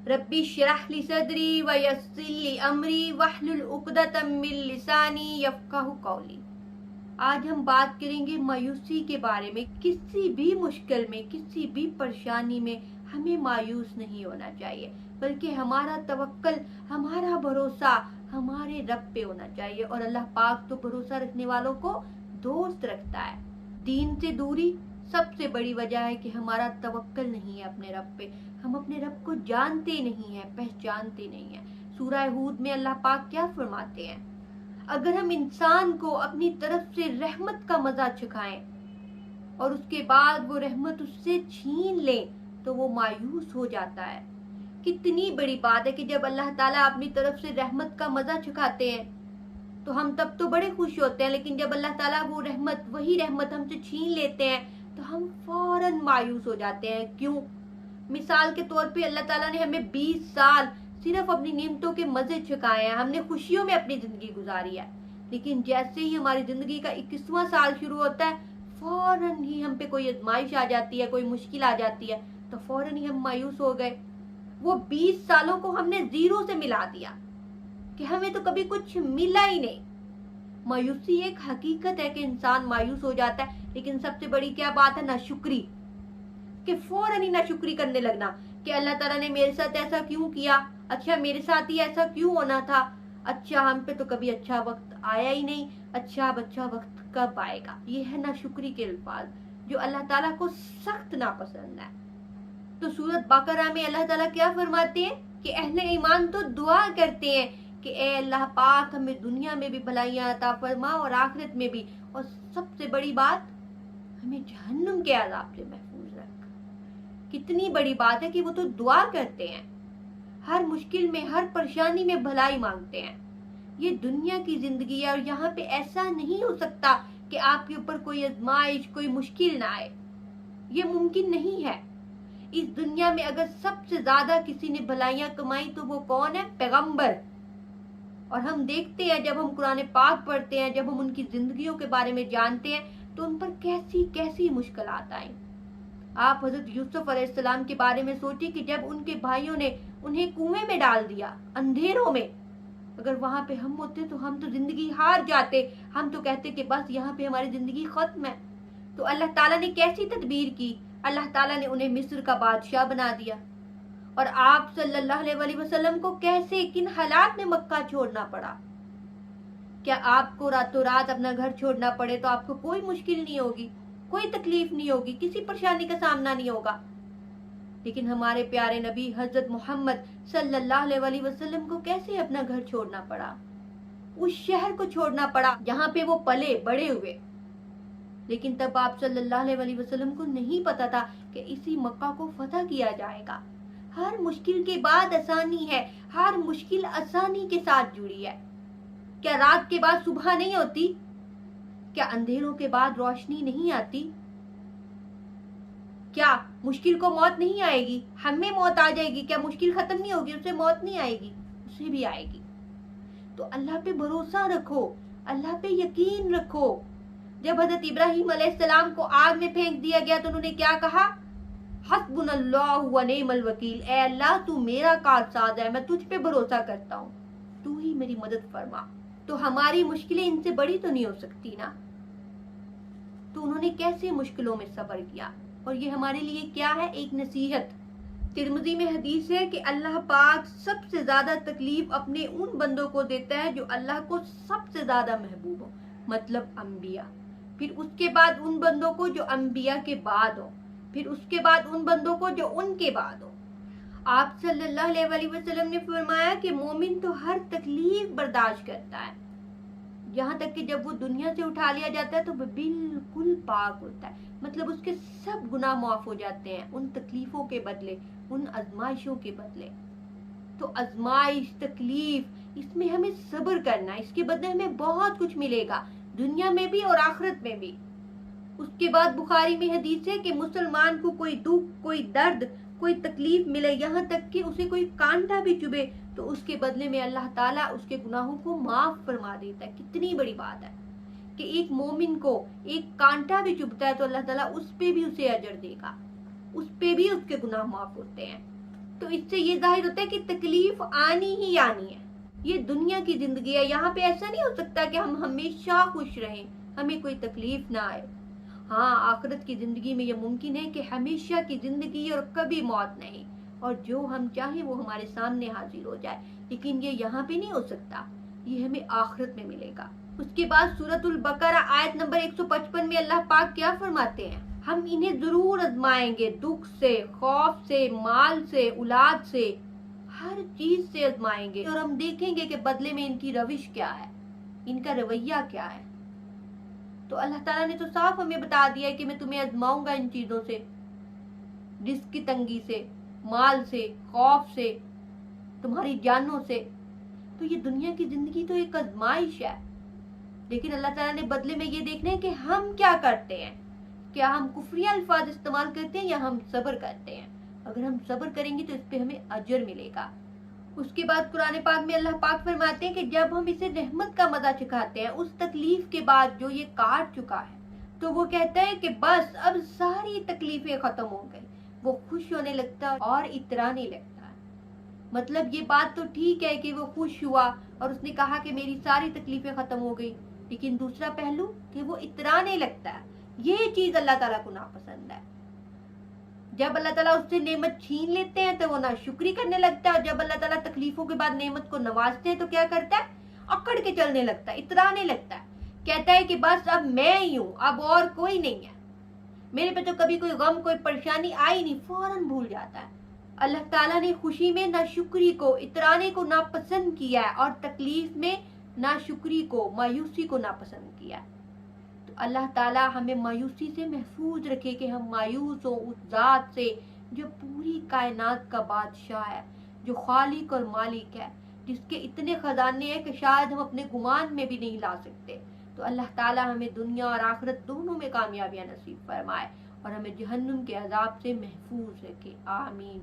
रब्बी शरह ली सदरी व यस्सिर ली अमरी वहलुल उक़दतम मिन लिसानी यफ़क़हू क़ौली। आज हम बात करेंगे मायूसी के बारे में। किसी भी मुश्किल में, किसी भी परेशानी में हमें मायूस नहीं होना चाहिए, बल्कि हमारा तवक्कल, हमारा भरोसा हमारे रब पे होना चाहिए। और अल्लाह पाक तो भरोसा रखने वालों को दोस्त रखता है। दीन से दूरी सबसे बड़ी वजह है कि हमारा तवक्कल नहीं है अपने रब पे। हम अपने रब को जानते नहीं हैं, पहचानते नहीं हैं। सूरह हूद में अल्लाह पाक क्या फरमाते हैं? अगर हम इंसान को अपनी तरफ से रहमत का मजा चखाएं और उसके बाद वो रहमत उससे छीन ले तो वो मायूस हो जाता है। कितनी बड़ी बात है कि जब अल्लाह ताला अपनी तरफ से रहमत का मजा चखाते हैं तो हम तब तो बड़े खुश होते हैं, लेकिन जब अल्लाह ताला वो रहमत, वही रहमत हमसे छीन लेते हैं तो हम फौरन मायूस हो जाते हैं। क्यों? मिसाल के तौर पे अल्लाह ताला ने हमें 20 साल सिर्फ अपनी नेमतों के मजे चुकाए हैं, हमने खुशियों में अपनी जिंदगी गुजारी है। लेकिन जैसे ही हमारी जिंदगी का 21वां साल शुरू होता है, फौरन ही हम पे कोई आजमाइश आ जाती है, कोई मुश्किल आ जाती है, तो फौरन ही हम मायूस हो गए। वो 20 सालों को हमने जीरो से मिला दिया कि हमें तो कभी कुछ मिला ही नहीं। मायूसी एक हकीकत है कि इंसान मायूस हो जाता है, लेकिन सबसे बड़ी क्या बात है? नाशुक्री, कि फौरन ही नाशुक्री करने लगना कि अल्लाह ताला ने मेरे साथ ऐसा क्यों किया, अच्छा मेरे साथ ही ऐसा क्यों होना था, अच्छा हम पे तो कभी अच्छा वक्त आया ही नहीं, अच्छा अब अच्छा वक्त कब आएगा। ये है नाशुक्री के अल्फाज जो अल्लाह ताला को सख्त नापसंद है। तो सूरत बकरा में अल्लाह ताला क्या फरमाते हैं कि अहले ईमान तो दुआ करते हैं कि ए अल्लाह पाक हमें दुनिया में भी भलाइयां अता फरमा और आखिरत में भी, और सबसे बड़ी बात हमें जहन्नुम के अज़ाब से महफूज रख। कितनी बड़ी बात है कि वो तो दुआ करते हैं, हर मुश्किल में, हर परेशानी में भलाई मांगते हैं। ये दुनिया की जिंदगी है और यहाँ पे ऐसा नहीं हो सकता कि आपके ऊपर कोई आजमाइश, कोई मुश्किल ना आए। ये मुमकिन नहीं है। इस दुनिया में अगर सबसे ज्यादा किसी ने भलाइयां कमाई तो वो कौन है? पैगंबर। और हम देखते हैं, जब हम कुरान पाक पढ़ते हैं, जब हम उनकी जिंदगियों के बारे में जानते हैं तो उन पर कैसी कैसी मुश्किलात आई। आप हजरत यूसुफ अलैहिस्सलाम के बारे में सोचिए कि जब उनके भाइयों ने उन्हें कुएं में डाल दिया, अंधेरों में, अगर वहां पे हम होते तो हम तो जिंदगी हार जाते, हम तो कहते कि बस यहाँ पे हमारी जिंदगी खत्म है। तो अल्लाह ताला ने कैसी तदबीर की? अल्लाह ताला ने उन्हें मिस्र का बादशाह बना दिया। और आप सल्लल्लाहु अलैहि वसल्लम को कैसे, किन हालात में मक्का छोड़ना पड़ा? क्या आपको रातों रात अपना घर छोड़ना पड़े तो आपको कोई मुश्किल नहीं होगी, कोई तकलीफ नहीं होगी, किसी परेशानी का सामना नहीं होगा। लेकिन हमारे प्यारे नबी हजरत मोहम्मद सल्लल्लाहु अलैहि वसल्लम को कैसे अपना घर छोड़ना पड़ा, उस शहर को छोड़ना पड़ा जहाँ पे वो पले बड़े हुए। लेकिन तब आप सल्लल्लाहु अलैहि वसल्लम को नहीं पता था कि इसी मक्का को फतह किया जाएगा। हर मुश्किल के बाद आसानी है, हर मुश्किल आसानी के साथ जुड़ी है। क्या रात के बाद सुबह नहीं होती? क्या अंधेरों के बाद रोशनी नहीं आती? क्या मुश्किल को मौत नहीं आएगी? हमें मौत आ जाएगी, क्या मुश्किल खत्म नहीं होगी? उससे मौत नहीं आएगी? उसे भी आएगी। तो अल्लाह पे भरोसा रखो, अल्लाह पे यकीन रखो। जब हजरत इब्राहिम अलैहिस्सलाम को आग में फेंक दिया गया तो उन्होंने क्या कहा? हस्बुनल्लाहु व निअमल वकील, ए अल्लाह तू मेरा कारसाज है, मैं तुझ पे भरोसा करता हूँ, तू ही मेरी मदद फरमा। तो हमारी मुश्किलें इनसे बड़ी तो नहीं हो सकती ना। तो उन्होंने कैसे मुश्किलों में सब्र किया, और ये हमारे लिए क्या है? एक नसीहत। तिरमिज़ी में हदीस है कि अल्लाह पाक सबसे ज्यादा तकलीफ अपने उन बंदों को देता है जो अल्लाह को सबसे ज्यादा महबूब हो, मतलब अंबिया। फिर उसके बाद उन बंदों को जो अंबिया के बाद हो, फिर उसके बाद उन बंदों को जो उनके बाद हो। आप सल्लल्लाहु अलैहि वसल्लम ने फरमाया कि मोमिन तो हर तकलीफ बर्दाश्त करता है, यहाँ तक कि जब वो दुनिया से उठा लिया जाता है तो वो बिल्कुल पाक होता है, मतलब उसके सब गुनाह माफ हो जाते हैं उन तकलीफों के बदले, उन आजमाइशों के बदले। तो आजमाइश, तकलीफ, इसमें हमें सब्र करना, इसके बदले हमें बहुत कुछ मिलेगा, दुनिया में भी और आखिरत में भी। उसके बाद बुखारी में हदीस है कि मुसलमान को कोई दुख, कोई दर्द, कोई तकलीफ मिले, यहाँ तक कि उसे कोई कांटा भी चुभे, तो उसके बदले में अल्लाह ताला उसके गुनाहों को माफ फरमा देता है। कितनी बड़ी बात है कि एक मोमिन को एक कांटा भी चुभता है तो अल्लाह ताला उस पे भी उसे अजर देगा, उस पे भी उसके गुनाह माफ होते हैं। तो इससे ये जाहिर होता है कि तकलीफ आनी ही आनी है। ये दुनिया की जिंदगी है, यहाँ पे ऐसा नहीं हो सकता कि हम हमेशा खुश रहें, हमें कोई तकलीफ ना आए। हाँ, आखिरत की जिंदगी में ये मुमकिन है कि हमेशा की जिंदगी और कभी मौत नहीं, और जो हम चाहें वो हमारे सामने हाजिर हो जाए, लेकिन ये यहाँ पे नहीं हो सकता, ये हमें आखिरत में मिलेगा। उसके बाद सूरतुल बकरा आयत नंबर 155 में अल्लाह पाक क्या फरमाते हैं, हम इन्हें जरूर आजमाएंगे, दुख से, खौफ से, माल से, औलाद से, हर चीज से आजमाएंगे, और हम देखेंगे कि बदले में इनकी रविश क्या है, इनका रवैया क्या है। तो अल्लाह ताला ने तो साफ हमें बता दिया है कि मैं तुम्हें आजमाऊंगा इन चीजों से, रिस्क की तंगी से, माल से, खौफ से, तुम्हारी जानों से। तो ये दुनिया की जिंदगी तो एक आजमाइश है, लेकिन अल्लाह ताला ने बदले में ये देखना है कि हम क्या करते हैं, क्या हम कुफरी अल्फाज इस्तेमाल करते हैं या हम सब्र करते हैं। अगर हम सब्र करेंगे तो इस पे हमें अजर मिलेगा। उसके बाद कुरान पाक में अल्लाह पाक फरमाते हैं कि जब हम इसे रहमत का मजा चखाते हैं उस तकलीफ के बाद जो ये काट चुका है, तो वो कहता है कि बस अब सारी तकलीफें खत्म हो गई। वो खुश होने लगता है और इतराने लगता है। मतलब ये बात तो ठीक है कि वो खुश हुआ और उसने कहा कि मेरी सारी तकलीफें खत्म हो गई, लेकिन दूसरा पहलू कि वो इतराने लगता है। ये चीज अल्लाह ताला को नापसंद है। जब अल्लाह ताला उससे नेमत छीन लेते हैं तो वो नाशुक्री करने लगता है, और जब अल्लाह ताला तकलीफों के बाद नेमत को नवाजते हैं तो क्या करता है, अकड़ के चलने लगता है, इतराने लगता है, कहता है कि बस अब मैं ही हूं, अब और कोई नहीं है, मेरे पे तो कभी कोई गम कोई परेशानी आई नहीं, फौरन भूल जाता है। अल्लाह ताला ने खुशी में नाशुक्री को, इतराने को नापसंद किया है, और तकलीफ में नाशुक्री को, मायूसी को नापसंद किया है। तो अल्लाह ताला हमें मायूसी से महफूज रखे कि हम मायूस हो उस जात से जो पूरी कायनात का बादशाह है, जो खालिक और मालिक है, जिसके इतने खजाने हैं कि शायद हम अपने गुमान में भी नहीं ला सकते। तो अल्लाह ताला हमें दुनिया और आखिरत दोनों में कामयाबियां नसीब फरमाए और हमें जहन्नुम के अजाब से महफूज रखे। आमीन।